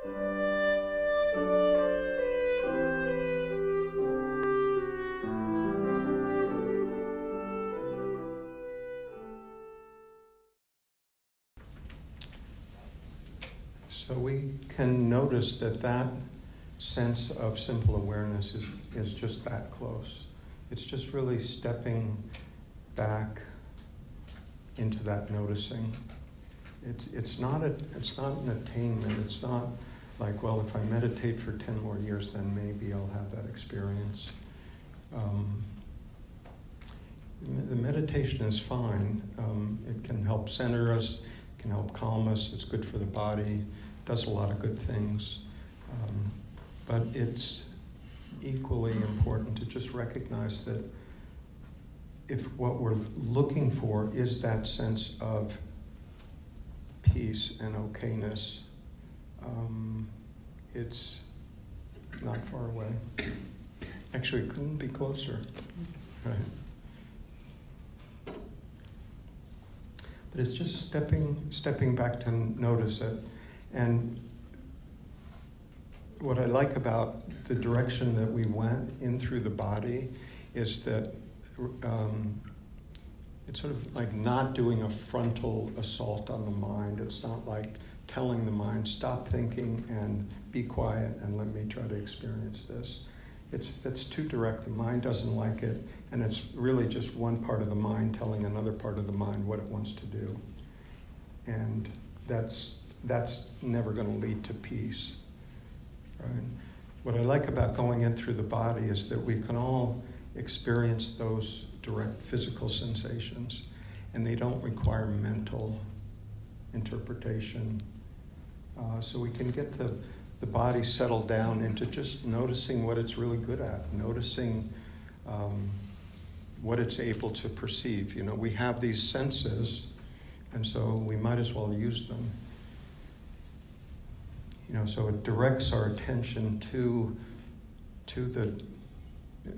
So we can notice that that sense of simple awareness is just that close. It's just really stepping back into that noticing. It's not an attainment. It's not like, well, if I meditate for 10 more years, then maybe I'll have that experience. The meditation is fine. It can help center us, it can help calm us, it's good for the body, does a lot of good things. But it's equally important to just recognize that if what we're looking for is that sense of peace and okayness, it's not far away. Actually, it couldn't be closer, right? But it's just stepping back to notice it. And what I like about the direction that we went in through the body is that it's sort of like not doing a frontal assault on the mind. It's not like telling the mind, stop thinking and be quiet and let me try to experience this. It's too direct. The mind doesn't like it, and it's really just one part of the mind telling another part of the mind what it wants to do. And that's never going to lead to peace. Right? What I like about going in through the body is that we can all experience those direct physical sensations, and they don't require mental interpretation. So we can get the body settled down into just noticing what it's really good at, noticing what it's able to perceive. You know, we have these senses, and so we might as well use them. You know, so it directs our attention to the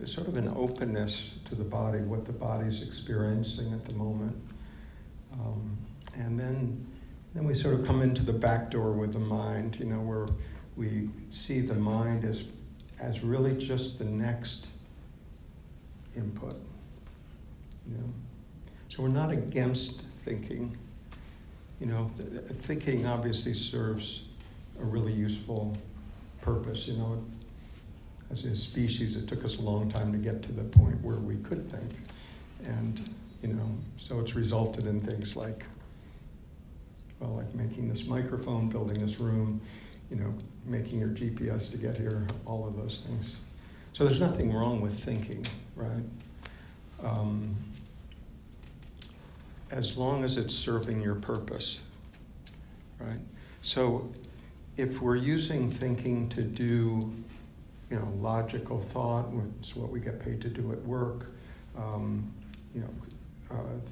sort of an openness to the body, what the body's experiencing at the moment. And then we sort of come into the back door with the mind, you know, where we see the mind as really just the next input. You know? So we're not against thinking. You know, thinking obviously serves a really useful purpose. You know, as a species, it took us a long time to get to the point where we could think. And, you know, so it's resulted in things like, well, like making this microphone, building this room, you know, making your GPS to get here, all of those things. So there's nothing wrong with thinking, right? As long as it's serving your purpose, right? So if we're using thinking to do, you know, logical thought, which is what we get paid to do at work, you know,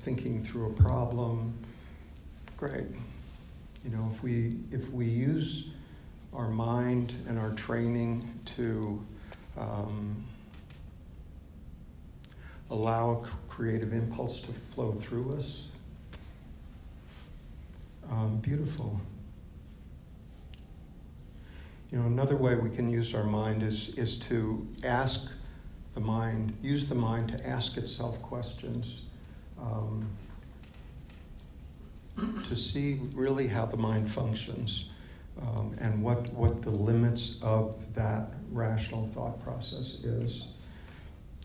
thinking through a problem, great. You know, if we use our mind and our training to allow creative impulse to flow through us, beautiful. You know, another way we can use our mind is to ask the mind, use the mind to ask itself questions, to see really how the mind functions, and what the limits of that rational thought process is.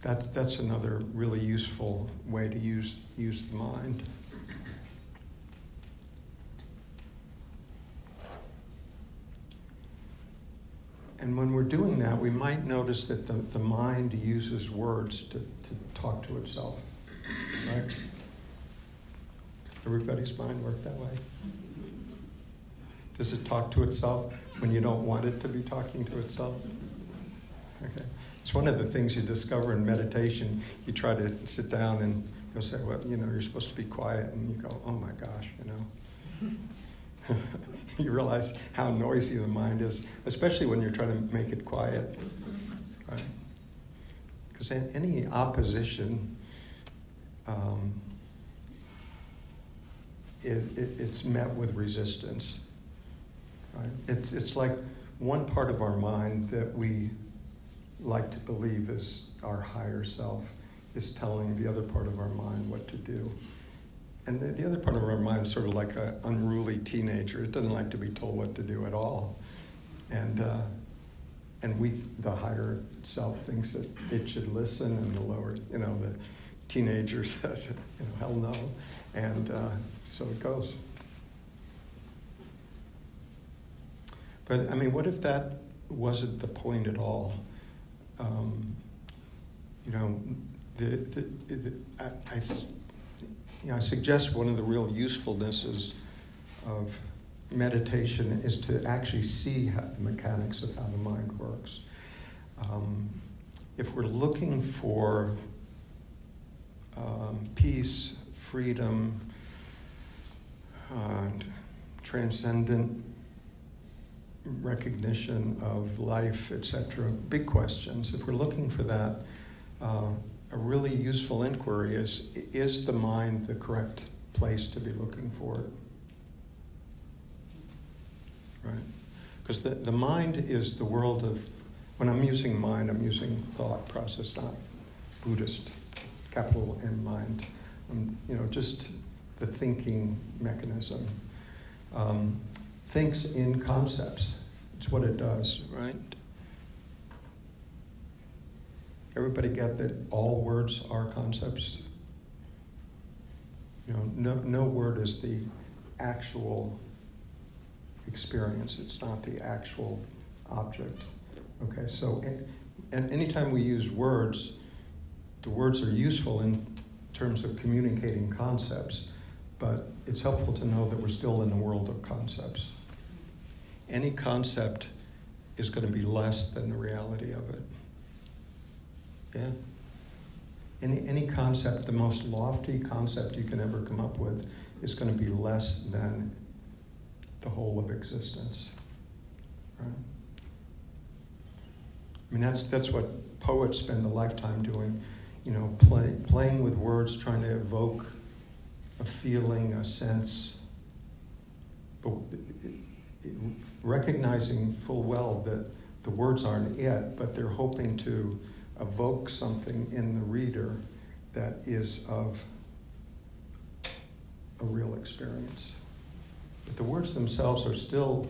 That's another really useful way to use the mind. And when we're doing that, we might notice that the mind uses words to talk to itself, right? Everybody's mind work that way? Does it talk to itself when you don't want it to be talking to itself? Okay. It's one of the things you discover in meditation. You try to sit down and you'll say, well, you know, you're supposed to be quiet, and you go, oh my gosh, you know. You realize how noisy the mind is, especially when you're trying to make it quiet, right? Because any opposition, it's met with resistance, right? It's like one part of our mind that we like to believe is our higher self is telling the other part of our mind what to do. And the other part of our mind is sort of like an unruly teenager. It doesn't like to be told what to do at all. And we, the higher self, thinks that it should listen, and the lower, the teenager says, hell no. And so it goes. But I mean, what if that wasn't the point at all? I suggest one of the real usefulnesses of meditation is to actually see the mechanics of how the mind works. If we're looking for peace, freedom, transcendent recognition of life, etc., big questions, if we're looking for that, a really useful inquiry is the mind the correct place to be looking for it? Right? Because the mind is the world of, when I'm using mind, I'm using thought process, not Buddhist, capital M mind. Just the thinking mechanism. Thinks in concepts. It's what it does, right? Everybody get that all words are concepts? No word is the actual experience. It's not the actual object. Okay, so and anytime we use words, the words are useful in terms of communicating concepts, but it's helpful to know that we're still in the world of concepts. Any concept is going to be less than the reality of it. Yeah? Any concept, the most lofty concept you can ever come up with, is going to be less than the whole of existence. Right? I mean, that's what poets spend a lifetime doing, playing with words, trying to evoke a feeling, a sense, but recognizing full well that the words aren't it, but they're hoping to evoke something in the reader that is of a real experience. But the words themselves are still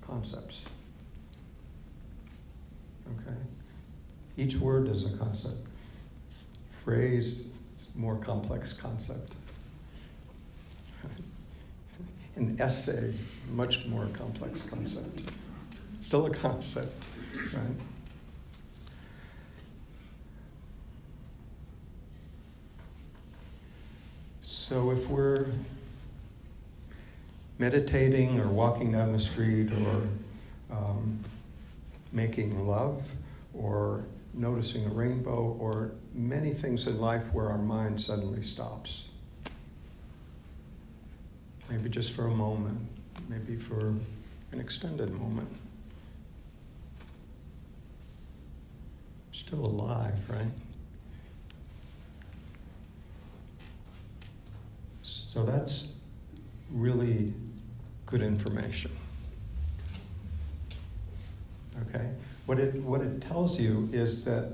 concepts. Okay? Each word is a concept. Phrase, more complex concept. An essay, much more complex concept. Still a concept, right? So if we're meditating or walking down the street or making love or noticing a rainbow or many things in life where our mind suddenly stops, maybe just for a moment, maybe for an extended moment, still alive, right? So that's really good information. Okay? What it tells you is that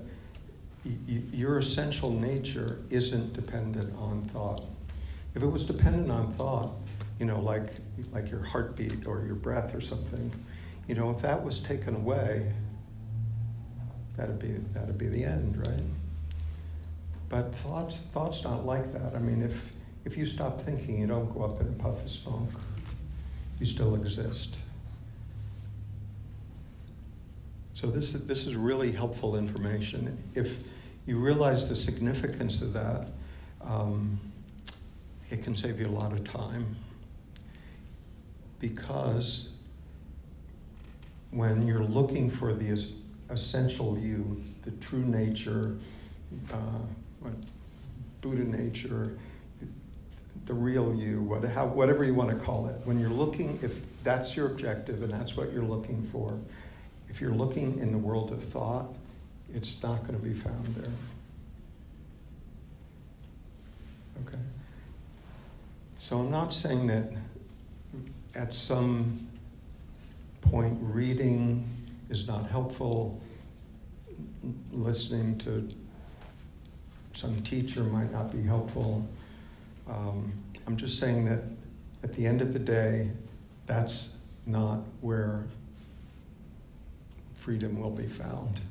your essential nature isn't dependent on thought. If it was dependent on thought, like your heartbeat or your breath or something, if that was taken away, that'd be the end, right? But thought's not like that. I mean, if you stop thinking, you don't go up in a puff of smoke. You still exist. So this is really helpful information. If you realize the significance of that, it can save you a lot of time. Because when you're looking for the essential you, the true nature, Buddha nature, the real you, whatever you want to call it, when you're looking, if that's your objective and that's what you're looking for, if you're looking in the world of thought, it's not going to be found there. Okay? So I'm not saying that at some point reading is not helpful. Listening to some teacher might not be helpful. I'm just saying that at the end of the day, that's not where freedom will be found.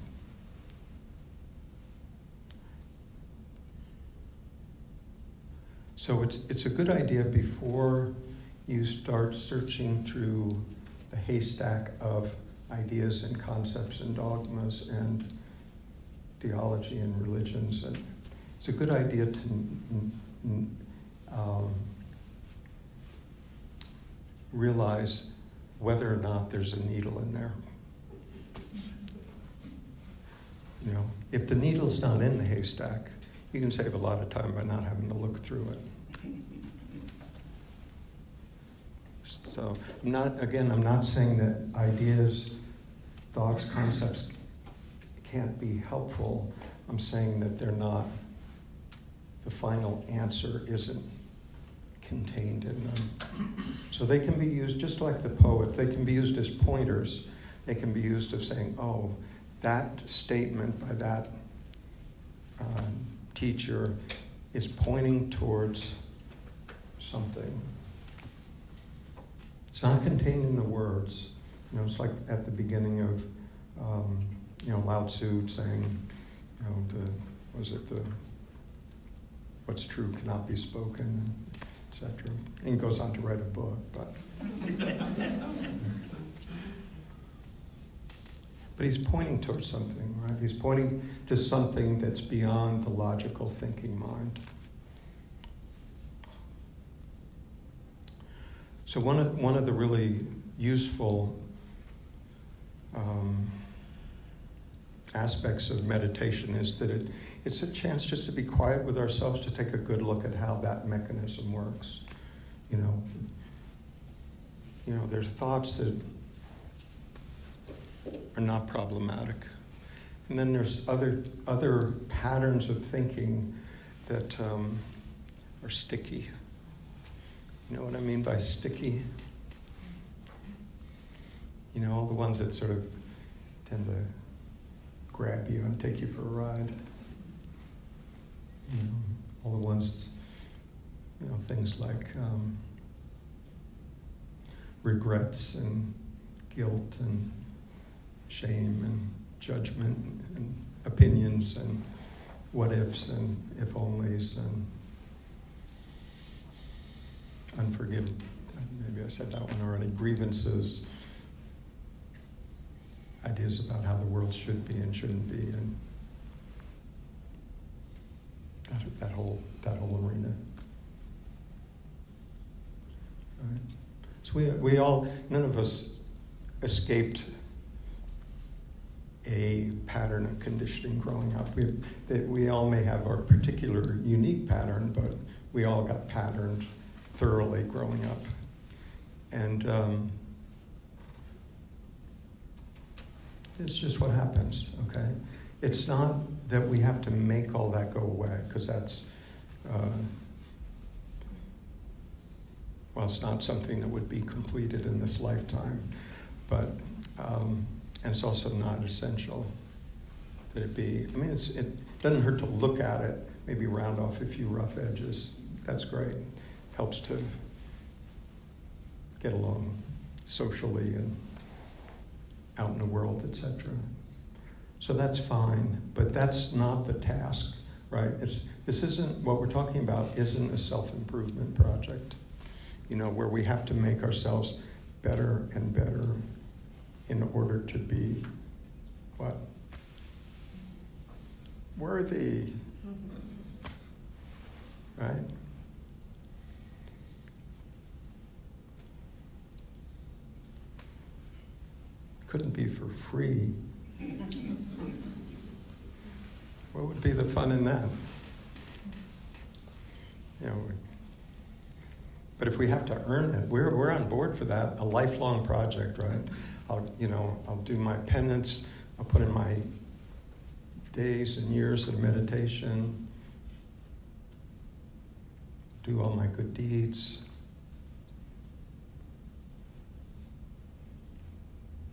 So it's a good idea before you start searching through the haystack of ideas and concepts and dogmas and theology and religions. And it's a good idea to realize whether or not there's a needle in there. You know, if the needle's not in the haystack, you can save a lot of time by not having to look through it. So I'm not saying that ideas, thoughts, concepts can't be helpful. I'm saying that they're not, the final answer isn't contained in them. So they can be used, just like the poet, they can be used as pointers. They can be used as saying, oh, that statement by that teacher is pointing towards something. It's not contained in the words. You know, it's like at the beginning of, Lao Tzu saying, what's true cannot be spoken, etc. And he goes on to write a book, but. But he's pointing towards something, right? He's pointing to something that's beyond the logical thinking mind. So one of the really useful aspects of meditation is that it's a chance just to be quiet with ourselves, to take a good look at how that mechanism works. You know, there's thoughts that are not problematic. And then there's other patterns of thinking that are sticky. You know what I mean by sticky? You know, all the ones that sort of tend to grab you and take you for a ride. You know, all the ones, things like regrets and guilt and shame and judgment and opinions and what ifs and if onlys and unforgiven. Maybe I said that one already. Grievances, ideas about how the world should be and shouldn't be, and that whole arena. Right. So we all, none of us escaped a pattern of conditioning growing up. We all may have our particular unique pattern, but we all got patterned thoroughly growing up. And it's just what happens, okay? It's not that we have to make all that go away, because that's, it's not something that would be completed in this lifetime, but, and it's also not essential that it be. I mean, it doesn't hurt to look at it, maybe round off a few rough edges. That's great. Helps to get along socially and out in the world, etc. So that's fine, but that's not the task, right? This isn't, what we're talking about isn't a self-improvement project, where we have to make ourselves better and better in order to be, what? Worthy, right? Couldn't be for free. What would be the fun in that? But if we have to earn it, we're on board for that. A lifelong project, right? I'll do my penance. I'll put in my days and years of meditation. Do all my good deeds.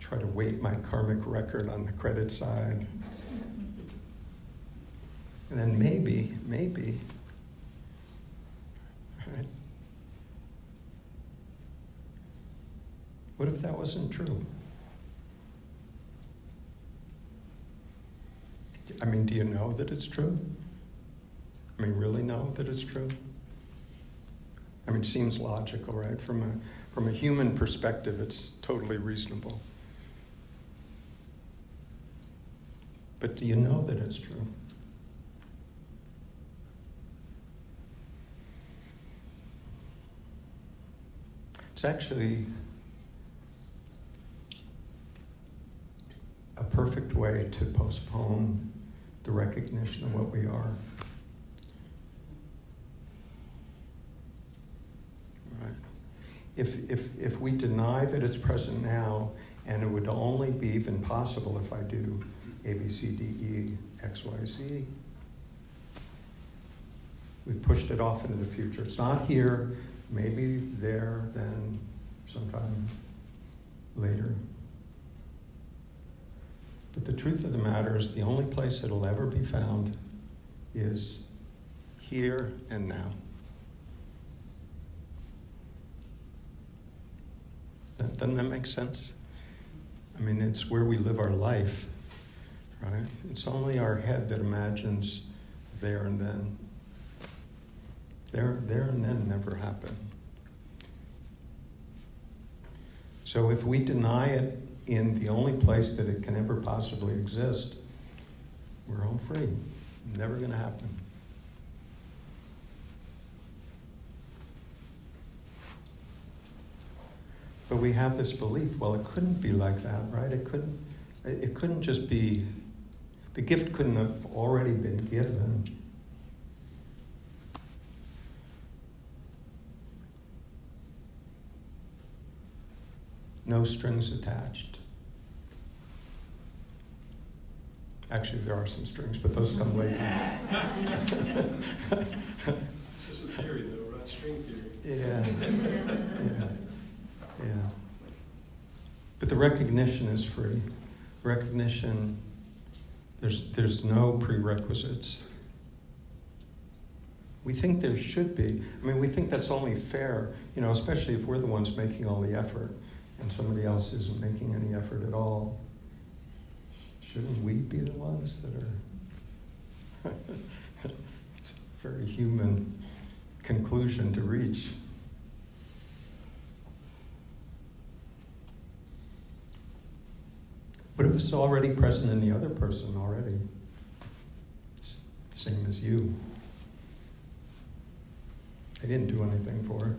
try to weight my karmic record on the credit side. And then maybe, right? What if that wasn't true? I mean, do you know that it's true? I mean, really know that it's true? I mean, it seems logical, right? From a human perspective, it's totally reasonable. But do you know that it's true? It's actually a perfect way to postpone the recognition of what we are. Right. If we deny that it's present now, and it would only be even possible if I do A, B, C, D, E, X, Y, Z, we've pushed it off into the future. It's not here, maybe there, then sometime later. But the truth of the matter is the only place it'll ever be found is here and now. Doesn't that make sense? I mean, it's where we live our life, right? It's only our head that imagines there and then. There and then never happen. So if we deny it in the only place that it can ever possibly exist, we're home free. Never going to happen. But we have this belief, well, it couldn't be like that, right? It couldn't just be, the gift couldn't have already been given. No strings attached. Actually, there are some strings, but those come later. It's just a theory, though, right? String theory. Yeah. But the recognition is free. Recognition, there's no prerequisites. We think there should be. I mean, we think that's only fair, especially if we're the ones making all the effort and somebody else isn't making any effort at all. Shouldn't we be the ones that are? It's a very human conclusion to reach. But it was already present in the other person already. It's the same as you. I didn't do anything for it.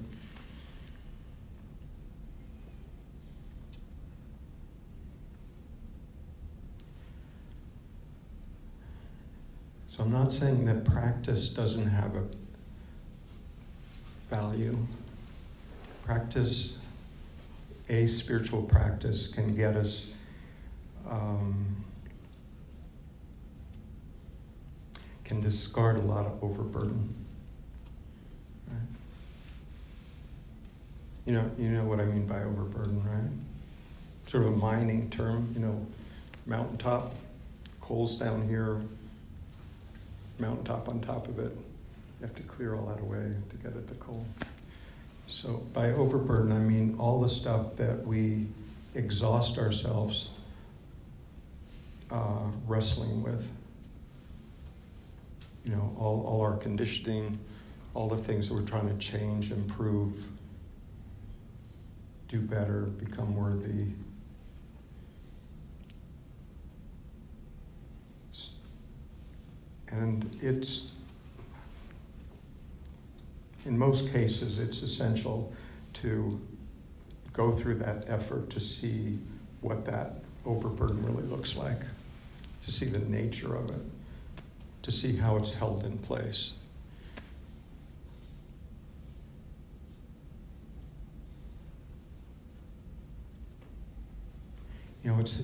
So I'm not saying that practice doesn't have a value. Practice, a spiritual practice, can get us can discard a lot of overburden. Right? You know what I mean by overburden, right? Sort of a mining term, mountaintop, coal's down here, mountaintop on top of it. You have to clear all that away to get at the coal. So by overburden, I mean all the stuff that we exhaust ourselves wrestling with. All our conditioning, all the things that we're trying to change, improve, do better, become worthy. And in most cases, it's essential to go through that effort to see what that overburden really looks like, to see the nature of it, to see how it's held in place.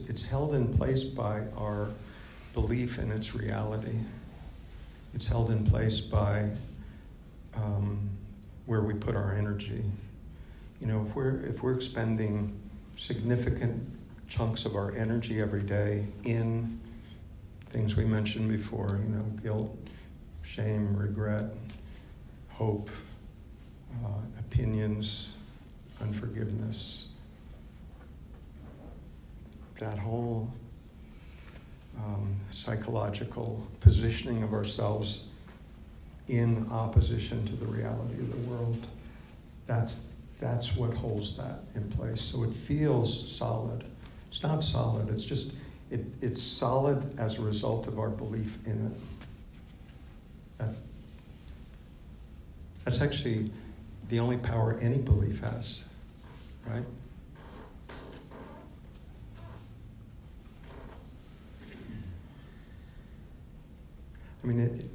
It's held in place by our belief in its reality. It's held in place by where we put our energy. If we're expending significant chunks of our energy every day in things we mentioned before, guilt, shame, regret, hope, opinions, unforgiveness. That whole psychological positioning of ourselves in opposition to the reality of the world, that's what holds that in place. So it feels solid. It's not solid, it's just, it's solid as a result of our belief in it. That's actually the only power any belief has, right? I mean,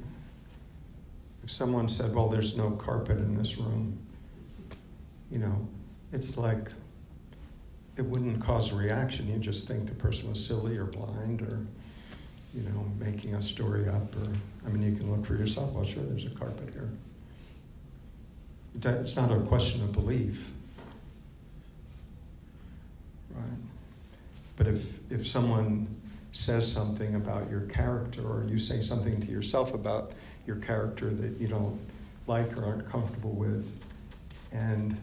if someone said, well, there's no carpet in this room, it's like, it wouldn't cause a reaction. You just think the person was silly or blind or, making a story up. Or, you can look for yourself. Well, sure, there's a carpet here. It's not a question of belief, right? But if someone says something about your character, or you say something to yourself about your character that you don't like or aren't comfortable with, and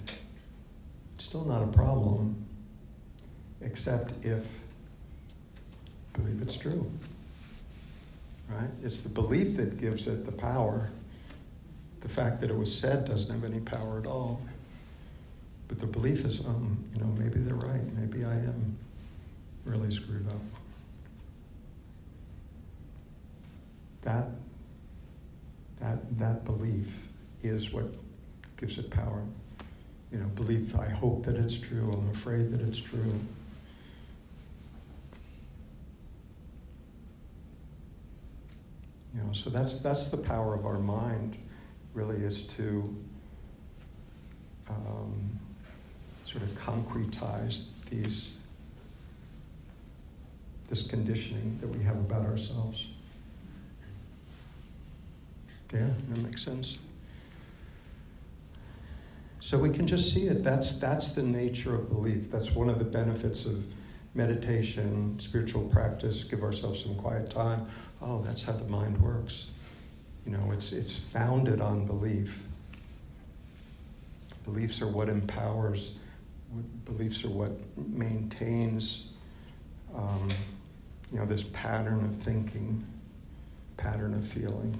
it's still not a problem, except if you believe it's true, right? It's the belief that gives it the power. The fact that it was said doesn't have any power at all. But the belief is, maybe they're right. Maybe I am really screwed up. That belief is what gives it power. Belief, I hope that it's true, I'm afraid that it's true. So that's the power of our mind, really, is to sort of concretize this conditioning that we have about ourselves. Yeah, that makes sense. So we can just see it. That's the nature of belief. That's one of the benefits of meditation, spiritual practice. Give ourselves some quiet time. Oh, that's how the mind works. It's founded on belief. Beliefs are what empowers. Beliefs are what maintains, this pattern of thinking, pattern of feeling.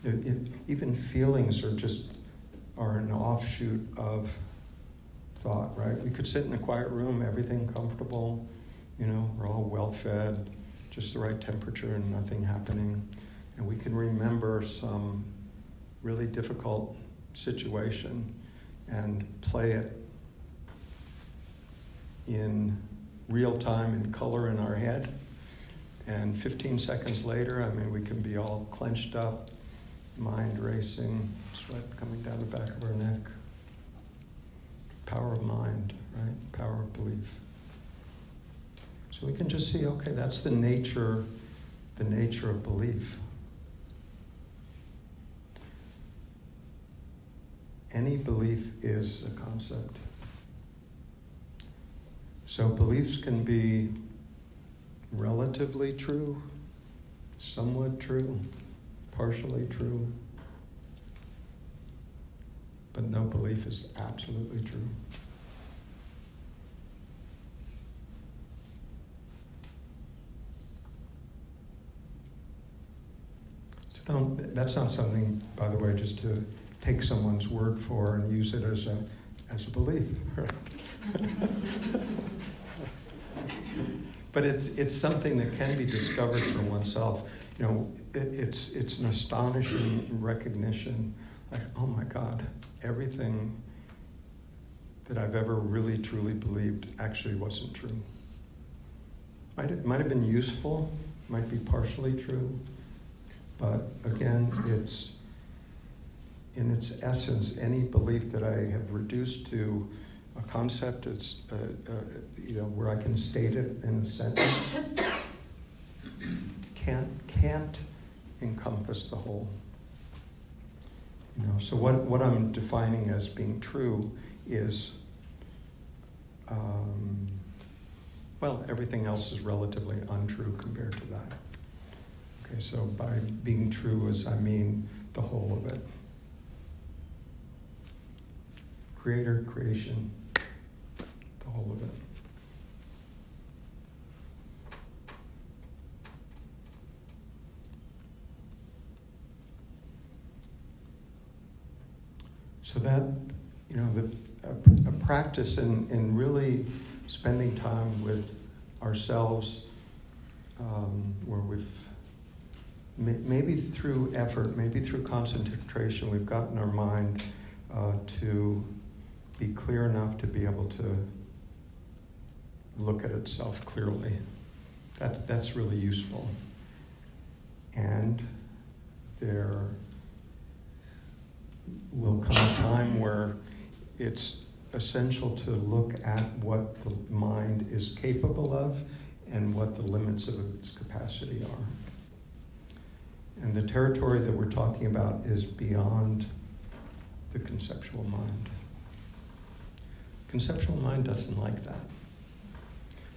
Even feelings are an offshoot of thought, right? We could sit in a quiet room, everything comfortable, we're all well-fed, just the right temperature and nothing happening. And we can remember some really difficult situation and play it in real time in color in our head. And 15 seconds later, we can be all clenched up, mind racing, sweat coming down the back of our neck. Power of mind, right? Power of belief. So we can just see, okay, that's the nature of belief. Any belief is a concept. So beliefs can be relatively true, somewhat true, partially true, but no belief is absolutely true. So that's not something, by the way, just to take someone's word for and use it as a belief. Right? But it's something that can be discovered for oneself. It's an astonishing recognition, like, oh my God, everything that I've ever really truly believed actually wasn't true. It might have been useful, might be partially true, but again, it's in its essence, any belief that I have reduced to a concept, it's where I can state it in a sentence, can't encompass the whole. So what I'm defining as being true is well, everything else is relatively untrue compared to that. Okay, so by being true, as I mean the whole of it. Creator, creation, the whole of it. So that, a practice in really spending time with ourselves, where we've, maybe through effort, maybe through concentration, we've gotten our mind to be clear enough to be able to look at itself clearly. That's really useful. And there will come a time where it's essential to look at what the mind is capable of and what the limits of its capacity are. And the territory that we're talking about is beyond the conceptual mind. Conceptual mind doesn't like that.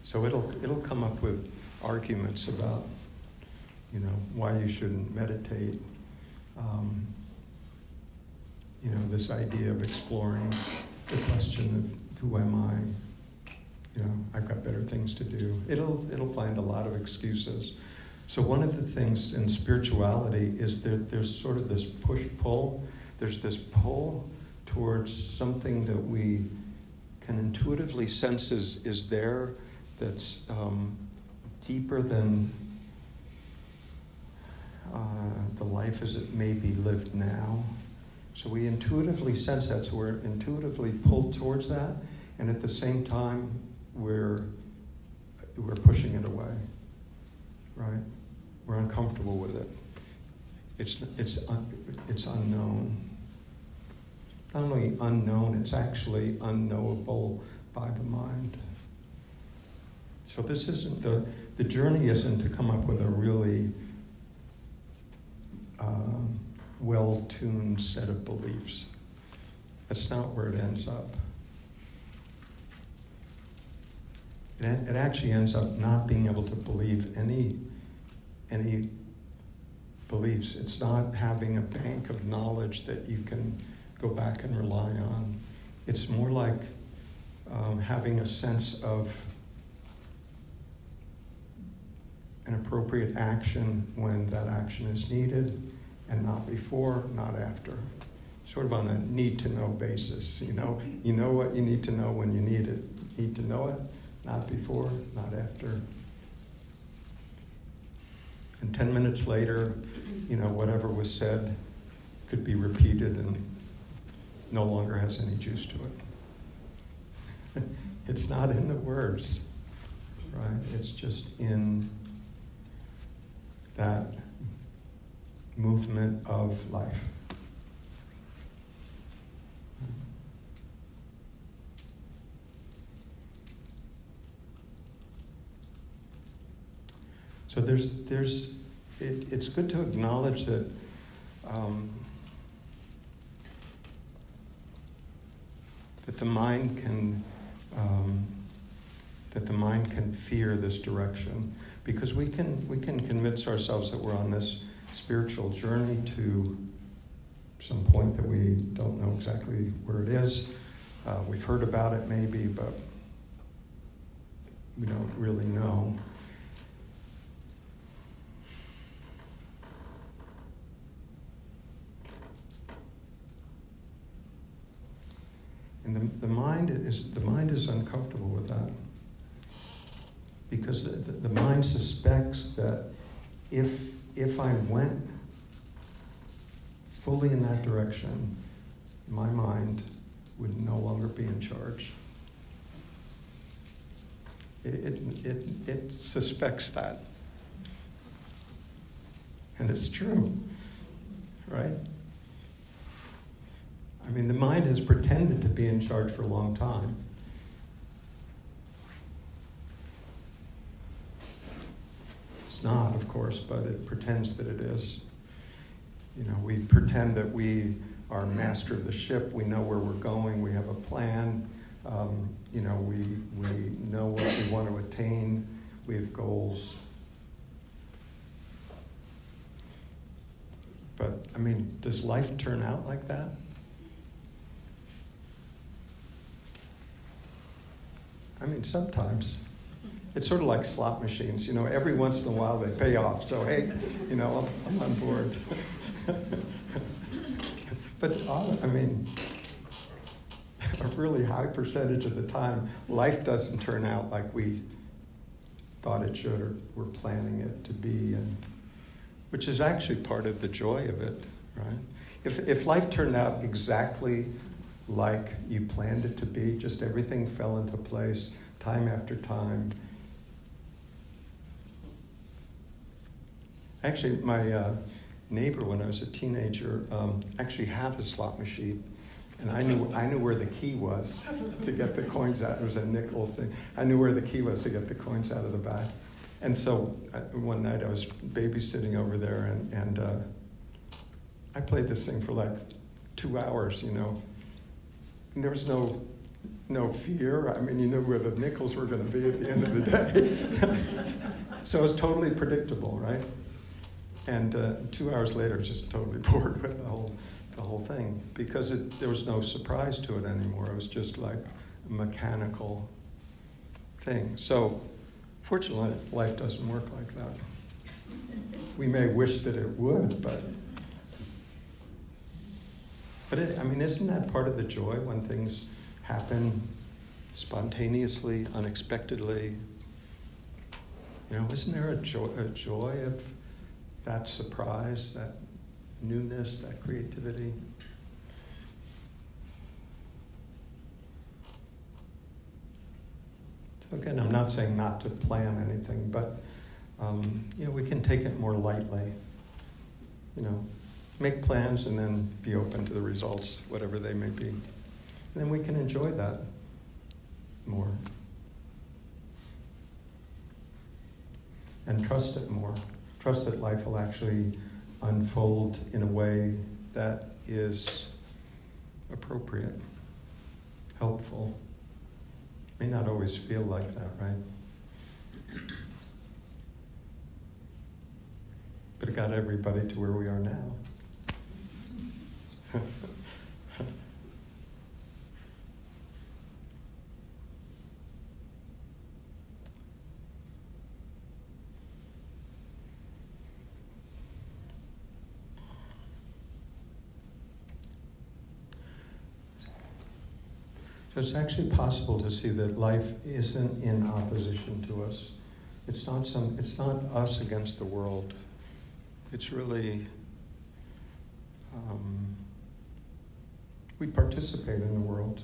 So it'll come up with arguments about, why you shouldn't meditate. This idea of exploring the question of who am I? I've got better things to do. It'll find a lot of excuses. So one of the things in spirituality is there's sort of this push-pull. There's this pull towards something that we can intuitively sense is there, that's deeper than the life as it may be lived now. So we intuitively sense that, so we're intuitively pulled towards that, and at the same time, we're pushing it away, right? We're uncomfortable with it. It's unknown. Not only unknown, it's actually unknowable by the mind. So this isn't the journey isn't to come up with a really well-tuned set of beliefs. That's not where it ends up. It actually ends up not being able to believe any beliefs. It's not having a bank of knowledge that you can go back and rely on. It's more like having a sense of an appropriate action when that action is needed, and not before, not after. Sort of on a need-to-know basis, You know what you need to know when you need it. You need to know it, not before, not after. And 10 minutes later, whatever was said could be repeated and no longer has any juice to it. It's not in the words, right? It's just in that movement of life. So it's good to acknowledge that that the mind can fear this direction, because we can convince ourselves that we're on this spiritual journey to some point that we don't know exactly where it is. We've heard about it maybe, but we don't really know. And the mind is uncomfortable with that, because the mind suspects that if I went fully in that direction, my mind would no longer be in charge. It suspects that, and it's true, right? I mean, the mind has pretended to be in charge for a long time. It's not, of course, but it pretends that it is. We pretend that we are master of the ship, we know where we're going, we have a plan, You know, we know what we want to attain. We have goals. But, I mean, does life turn out like that? I mean, sometimes. It's sort of like slot machines. You know, every once in a while they pay off. So, hey, you know, I'm on board. But, I mean, a really high percentage of the time, life doesn't turn out like we thought it should or we're planning it to be, and which is actually part of the joy of it, right? If life turned out exactly like you planned it to be, just everything fell into place time after time. Actually, my neighbor, when I was a teenager, actually had a slot machine. And I knew where the key was to get the coins out. It was a nickel thing. I knew where the key was to get the coins out of the back. And so one night I was babysitting over there, and I played this thing for like 2 hours, you know. And there was no fear. I mean, you knew where the nickels were going to be at the end of the day. So it was totally predictable, right? And 2 hours later, just totally bored with the whole thing, because there was no surprise to it anymore. It was just like a mechanical thing. So fortunately, life doesn't work like that. We may wish that it would, but I mean, isn't that part of the joy when things happen spontaneously, unexpectedly? You know, isn't there a joy of that surprise, that newness, that creativity? So again, I'm not saying not to plan anything, but you know, we can take it more lightly. You know, make plans and then be open to the results, whatever they may be. And then we can enjoy that more. And trust it more. Trust that life will actually unfold in a way that is appropriate, helpful. May not always feel like that, right? But it got everybody to where we are now. So it's actually possible to see that life isn't in opposition to us. It's not us against the world. It's really, we participate in the world.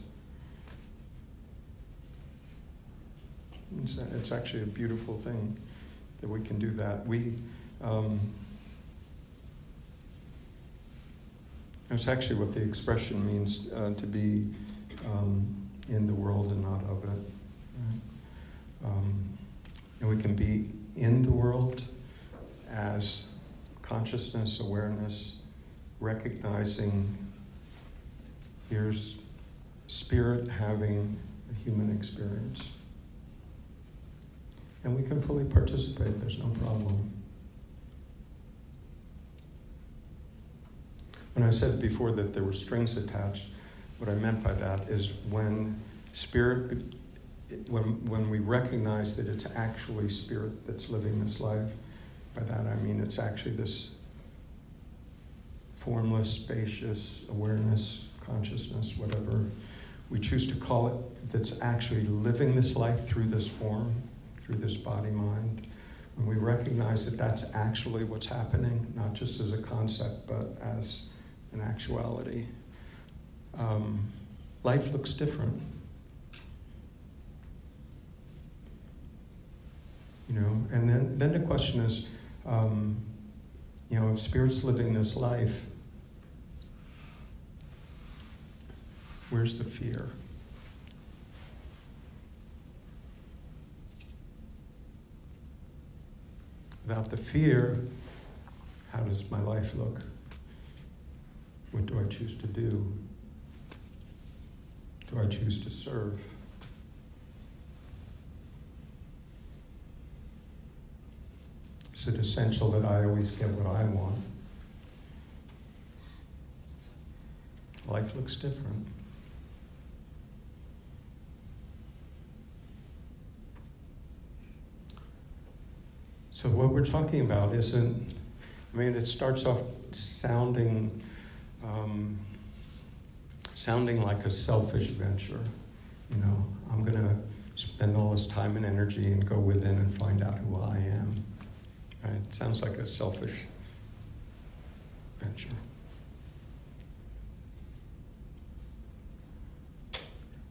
It's actually a beautiful thing that we can do that. It's actually what the expression means, to be in the world and not of it. Right? And we can be in the world as consciousness, awareness, recognizing here's spirit having a human experience. And we can fully participate, there's no problem. When I said before that there were strings attached, what I meant by that is when spirit, when we recognize that it's actually spirit that's living this life, by that I mean it's actually this formless, spacious awareness, consciousness, whatever we choose to call it, that's actually living this life through this form, through this body-mind. When we recognize that that's actually what's happening, not just as a concept, but as an actuality, life looks different. You know, and then the question is, you know, if spirit's living this life, where's the fear? Without the fear, how does my life look? What do I choose to do do I choose to serve? Is it essential that I always get what I want? Life looks different. So what we're talking about isn't, it starts off sounding like a selfish venture. I'm going to spend all this time and energy and go within and find out who I am. Right? It sounds like a selfish venture.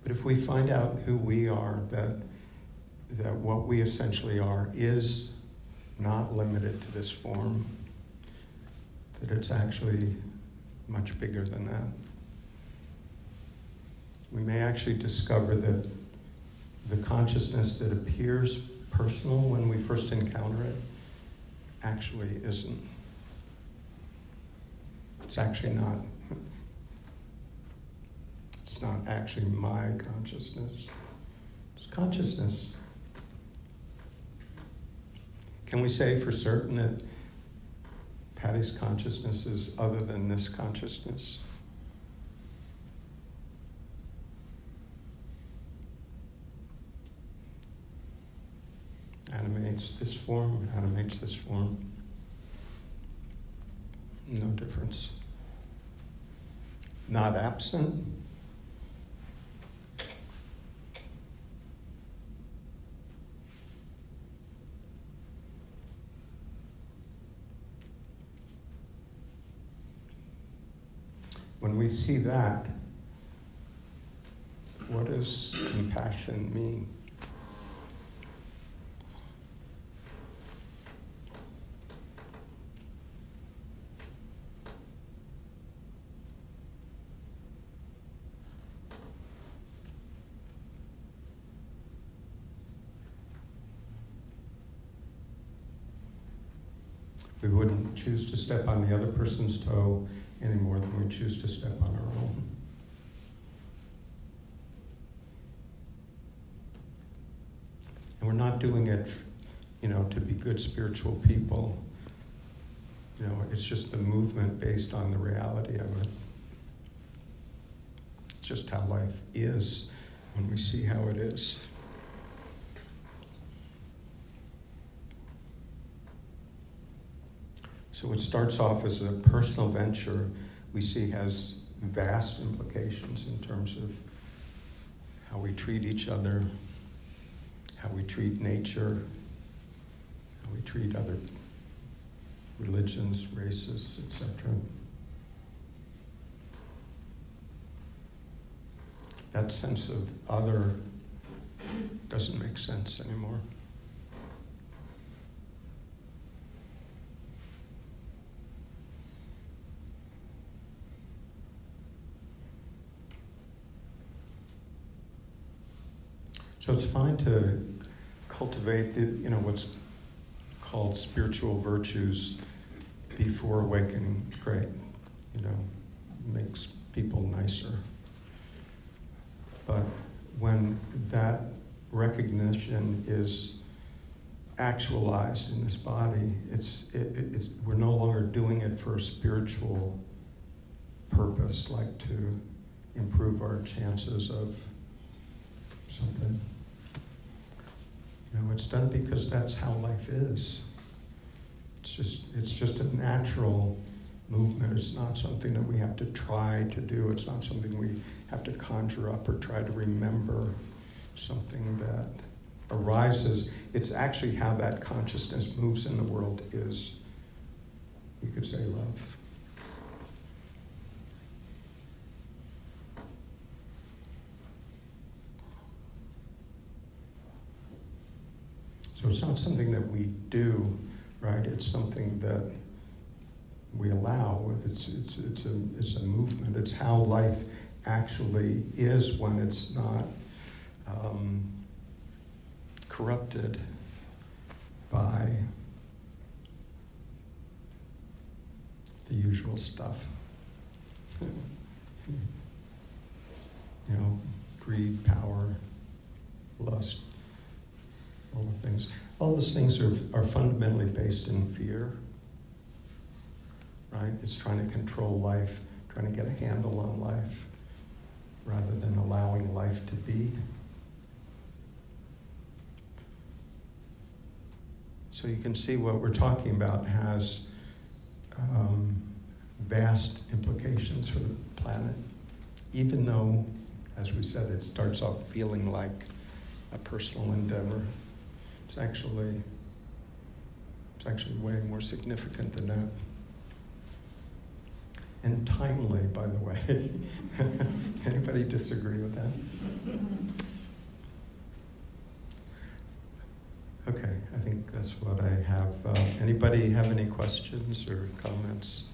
But if we find out who we are, that what we essentially are is not limited to this form, that it's actually much bigger than that. We may actually discover that the consciousness that appears personal when we first encounter it actually isn't. It's actually not. It's not actually my consciousness. It's consciousness. Can we say for certain that Patty's consciousness is other than this consciousness? Animates this form, animates this form. No difference. Not absent. When we see that, what does compassion mean? We wouldn't choose to step on the other person's toe any more than we choose to step on our own. And we're not doing it, to be good spiritual people. It's just the movement based on the reality of it. It's just how life is when we see how it is. So what starts off as a personal venture, we see has vast implications in terms of how we treat each other, how we treat nature, how we treat other religions, races, etc. That sense of other doesn't make sense anymore. So it's fine to cultivate what's called spiritual virtues before awakening. Great, makes people nicer. But when that recognition is actualized in this body, we're no longer doing it for a spiritual purpose, like to improve our chances of something. It's done because that's how life is. It's just a natural movement. It's not something that we have to try to do. It's not something we have to conjure up or try to remember. Something that arises. It's actually how that consciousness moves in the world is, you could say, love. So it's not something that we do, right? It's something that we allow. It's a movement. It's how life actually is when it's not corrupted by the usual stuff. greed, power, lust, all the things. All those things are fundamentally based in fear, right? It's trying to control life, trying to get a handle on life, rather than allowing life to be. So you can see what we're talking about has vast implications for the planet, even though, as we said, it starts off feeling like a personal endeavor. It's actually way more significant than that. And timely, by the way. Anybody disagree with that? Okay, I think that's what I have. Anybody have any questions or comments?